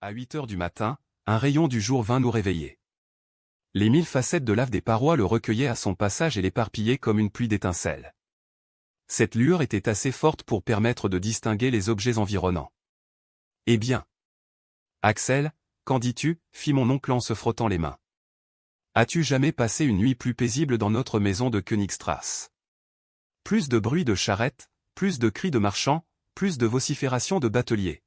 À 8 heures du matin, un rayon du jour vint nous réveiller. Les 1000 facettes de lave des parois le recueillaient à son passage et l'éparpillaient comme une pluie d'étincelles. Cette lueur était assez forte pour permettre de distinguer les objets environnants. Eh bien, Axel, qu'en dis-tu, fit mon oncle en se frottant les mains. As-tu jamais passé une nuit plus paisible dans notre maison de Königstrasse? Plus de bruit de charrettes, plus de cris de marchands, plus de vociférations de bateliers.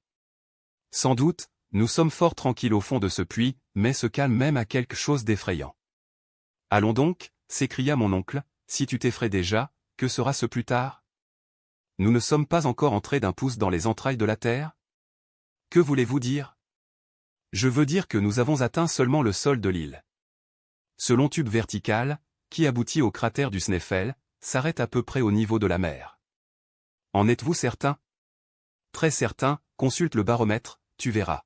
Sans doute, nous sommes fort tranquilles au fond de ce puits, mais ce calme même a quelque chose d'effrayant. Allons donc, s'écria mon oncle, si tu t'effraies déjà, que sera-ce plus tard? Nous ne sommes pas encore entrés d'un pouce dans les entrailles de la terre? Que voulez-vous dire? Je veux dire que nous avons atteint seulement le sol de l'île. Ce long tube vertical, qui aboutit au cratère du Sneffels, s'arrête à peu près au niveau de la mer. En êtes-vous certain? Très certain, consulte le baromètre, tu verras.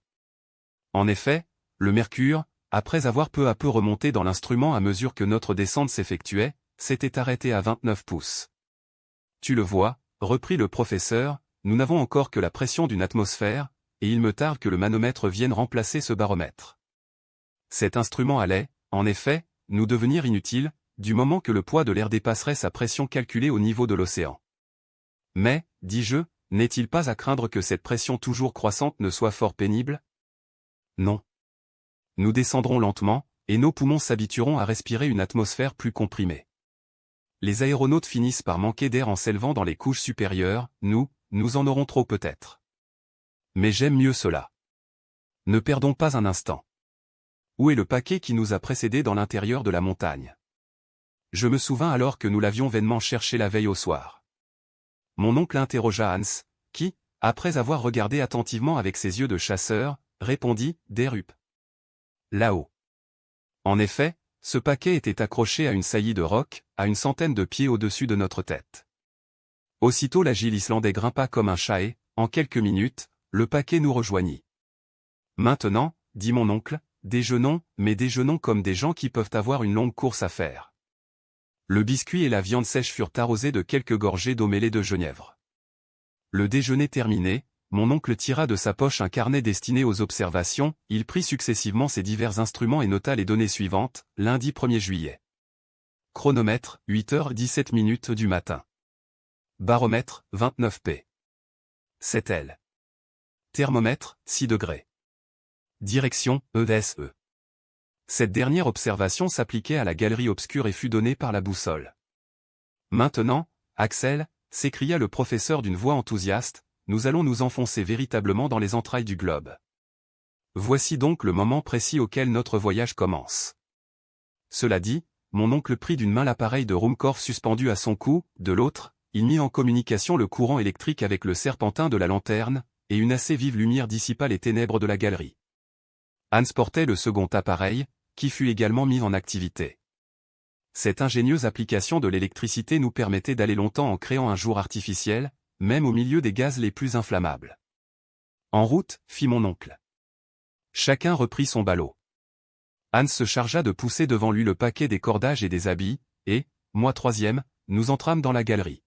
En effet, le mercure, après avoir peu à peu remonté dans l'instrument à mesure que notre descente s'effectuait, s'était arrêté à 29 pouces. Tu le vois, reprit le professeur, nous n'avons encore que la pression d'une atmosphère, et il me tarde que le manomètre vienne remplacer ce baromètre. Cet instrument allait, en effet, nous devenir inutile, du moment que le poids de l'air dépasserait sa pression calculée au niveau de l'océan. Mais, dis-je, n'est-il pas à craindre que cette pression toujours croissante ne soit fort pénible? Non. Nous descendrons lentement, et nos poumons s'habitueront à respirer une atmosphère plus comprimée. Les aéronautes finissent par manquer d'air en s'élevant dans les couches supérieures, nous en aurons trop peut-être. Mais j'aime mieux cela. Ne perdons pas un instant. Où est le paquet qui nous a précédés dans l'intérieur de la montagne? Je me souvins alors que nous l'avions vainement cherché la veille au soir. Mon oncle interrogea Hans, qui, après avoir regardé attentivement avec ses yeux de chasseur, répondit, Derup. Là-haut. En effet, ce paquet était accroché à une saillie de roc, à une centaine de pieds au-dessus de notre tête. Aussitôt l'agile Islandais grimpa comme un chat et, en quelques minutes, le paquet nous rejoignit. Maintenant, dit mon oncle, déjeunons, mais déjeunons comme des gens qui peuvent avoir une longue course à faire. Le biscuit et la viande sèche furent arrosés de quelques gorgées d'eau mêlée de genièvre. Le déjeuner terminé, mon oncle tira de sa poche un carnet destiné aux observations, il prit successivement ses divers instruments et nota les données suivantes, lundi 1er juillet. Chronomètre, 8h17 du matin. Baromètre, 29 p. 7 L. Thermomètre, 6 degrés. Direction, ESE. Cette dernière observation s'appliquait à la galerie obscure et fut donnée par la boussole. Maintenant, Axel, s'écria le professeur d'une voix enthousiaste, nous allons nous enfoncer véritablement dans les entrailles du globe. Voici donc le moment précis auquel notre voyage commence. Cela dit, mon oncle prit d'une main l'appareil de Ruhmkorff suspendu à son cou, de l'autre, il mit en communication le courant électrique avec le serpentin de la lanterne, et une assez vive lumière dissipa les ténèbres de la galerie. Hans portait le second appareil, qui fut également mis en activité. Cette ingénieuse application de l'électricité nous permettait d'aller longtemps en créant un jour artificiel, même au milieu des gaz les plus inflammables. En route, fit mon oncle. Chacun reprit son ballot. Hans se chargea de pousser devant lui le paquet des cordages et des habits, et, moi troisième, nous entrâmes dans la galerie.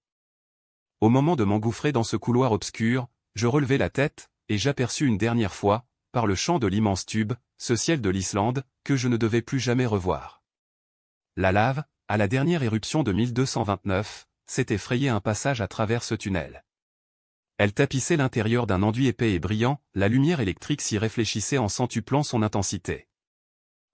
Au moment de m'engouffrer dans ce couloir obscur, je relevai la tête, et j'aperçus une dernière fois, par le champ de l'immense tube, ce ciel de l'Islande, que je ne devais plus jamais revoir. La lave, à la dernière éruption de 1229, s'était frayé un passage à travers ce tunnel. Elle tapissait l'intérieur d'un enduit épais et brillant, la lumière électrique s'y réfléchissait en centuplant son intensité.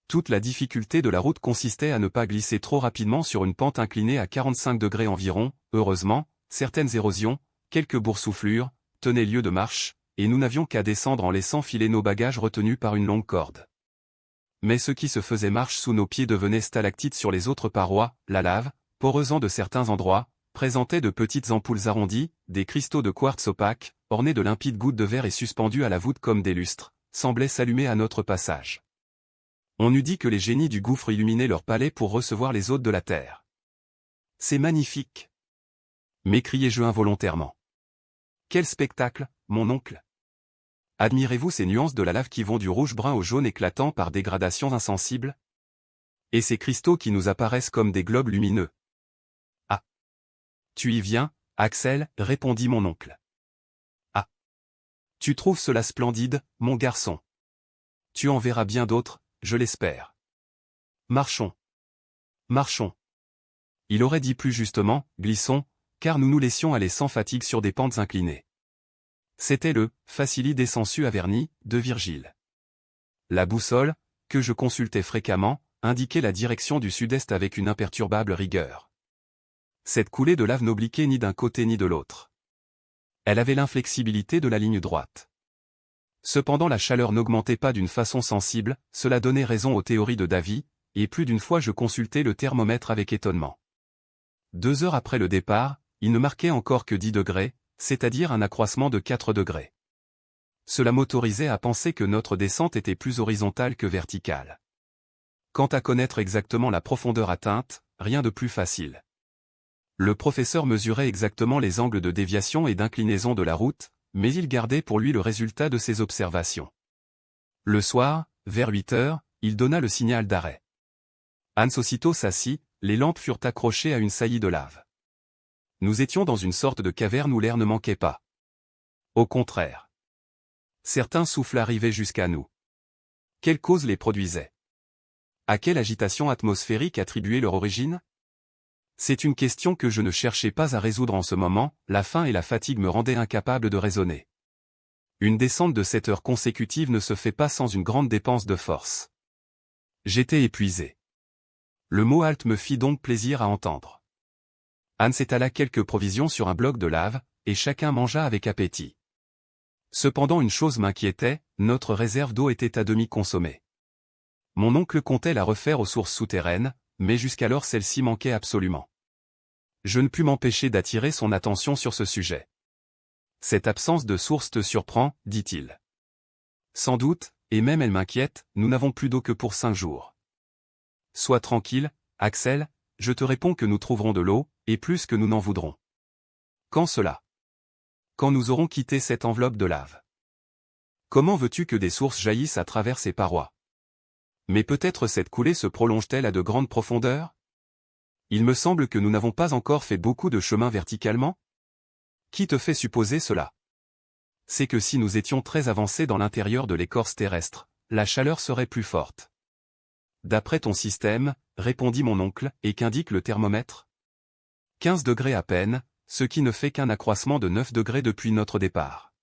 Toute la difficulté de la route consistait à ne pas glisser trop rapidement sur une pente inclinée à 45 degrés environ, heureusement, certaines érosions, quelques boursouflures, tenaient lieu de marche, et nous n'avions qu'à descendre en laissant filer nos bagages retenus par une longue corde. Mais ce qui se faisait marche sous nos pieds devenait stalactites sur les autres parois, la lave, poreuse de certains endroits, présentait de petites ampoules arrondies, des cristaux de quartz opaques, ornés de limpides gouttes de verre et suspendus à la voûte comme des lustres, semblaient s'allumer à notre passage. On eût dit que les génies du gouffre illuminaient leur palais pour recevoir les hôtes de la terre. C'est magnifique! M'écriai-je involontairement. Quel spectacle, mon oncle! Admirez-vous ces nuances de la lave qui vont du rouge-brun au jaune éclatant par dégradations insensibles? Et ces cristaux qui nous apparaissent comme des globes lumineux? Ah! Tu y viens, Axel, répondit mon oncle. Ah! Tu trouves cela splendide, mon garçon? tu en verras bien d'autres, je l'espère. Marchons. Marchons. Il aurait dit plus justement, glissons, car nous nous laissions aller sans fatigue sur des pentes inclinées. C'était le « Facili descensu à Verni » de Virgile. La boussole, que je consultais fréquemment, indiquait la direction du sud-est avec une imperturbable rigueur. Cette coulée de lave n'obliquait ni d'un côté ni de l'autre. Elle avait l'inflexibilité de la ligne droite. Cependant la chaleur n'augmentait pas d'une façon sensible, cela donnait raison aux théories de Davy, et plus d'une fois je consultais le thermomètre avec étonnement. 2 heures après le départ, il ne marquait encore que 10 degrés, c'est-à-dire un accroissement de 4 degrés. Cela m'autorisait à penser que notre descente était plus horizontale que verticale. Quant à connaître exactement la profondeur atteinte, rien de plus facile. Le professeur mesurait exactement les angles de déviation et d'inclinaison de la route, mais il gardait pour lui le résultat de ses observations. Le soir, vers 8 heures, il donna le signal d'arrêt. Hans aussitôt s'assit, les lampes furent accrochées à une saillie de lave. Nous étions dans une sorte de caverne où l'air ne manquait pas. Au contraire. Certains souffles arrivaient jusqu'à nous. Quelle cause les produisait? À quelle agitation atmosphérique attribuer leur origine? C'est une question que je ne cherchais pas à résoudre en ce moment, la faim et la fatigue me rendaient incapable de raisonner. Une descente de 7 heures consécutives ne se fait pas sans une grande dépense de force. J'étais épuisé. Le mot halte me fit donc plaisir à entendre. Hans étala quelques provisions sur un bloc de lave, et chacun mangea avec appétit. Cependant une chose m'inquiétait, notre réserve d'eau était à demi consommée. Mon oncle comptait la refaire aux sources souterraines, mais jusqu'alors celle-ci manquait absolument. Je ne pus m'empêcher d'attirer son attention sur ce sujet. Cette absence de source te surprend, dit-il. Sans doute, et même elle m'inquiète, nous n'avons plus d'eau que pour 5 jours. Sois tranquille, Axel, je te réponds que nous trouverons de l'eau, et plus que nous n'en voudrons. Quand cela? Quand nous aurons quitté cette enveloppe de lave. Comment veux-tu que des sources jaillissent à travers ces parois? Mais peut-être cette coulée se prolonge-t-elle à de grandes profondeurs? Il me semble que nous n'avons pas encore fait beaucoup de chemin verticalement. Qui te fait supposer cela? C'est que si nous étions très avancés dans l'intérieur de l'écorce terrestre, la chaleur serait plus forte. D'après ton système, répondit mon oncle, et qu'indique le thermomètre? 15 degrés à peine, ce qui ne fait qu'un accroissement de 9 degrés depuis notre départ.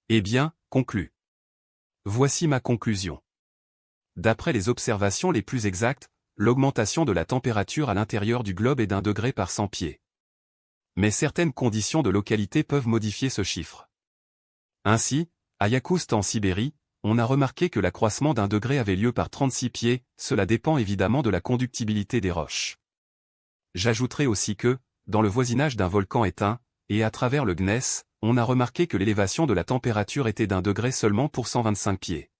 Eh bien, conclus. Voici ma conclusion. D'après les observations les plus exactes, l'augmentation de la température à l'intérieur du globe est d'1 degré par 100 pieds. Mais certaines conditions de localité peuvent modifier ce chiffre. Ainsi, à Yakoust en Sibérie, on a remarqué que l'accroissement d'1 degré avait lieu par 36 pieds, cela dépend évidemment de la conductibilité des roches. J'ajouterai aussi que, dans le voisinage d'un volcan éteint, et à travers le gneiss, on a remarqué que l'élévation de la température était d'1 degré seulement pour 125 pieds.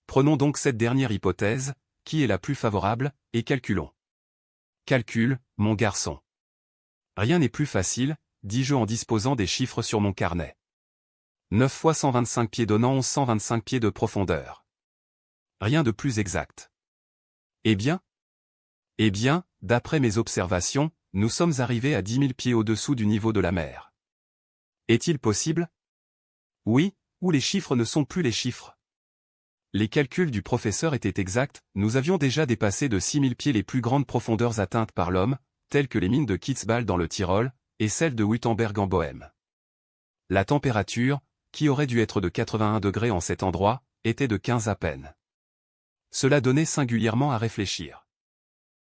Prenons donc cette dernière hypothèse, qui est la plus favorable, et calculons. Calcule, mon garçon. Rien n'est plus facile, dis-je en disposant des chiffres sur mon carnet. 9 fois 125 pieds donnant 1125 pieds de profondeur. Rien de plus exact. Eh bien, d'après mes observations, nous sommes arrivés à 10 000 pieds au-dessous du niveau de la mer. Est-il possible? Oui, ou les chiffres ne sont plus les chiffres. Les calculs du professeur étaient exacts, nous avions déjà dépassé de 6 000 pieds les plus grandes profondeurs atteintes par l'homme, telles que les mines de Kitzbühel dans le Tyrol, et celles de Wittenberg en Bohême. La température, qui aurait dû être de 81 degrés en cet endroit, était de 15 à peine. Cela donnait singulièrement à réfléchir.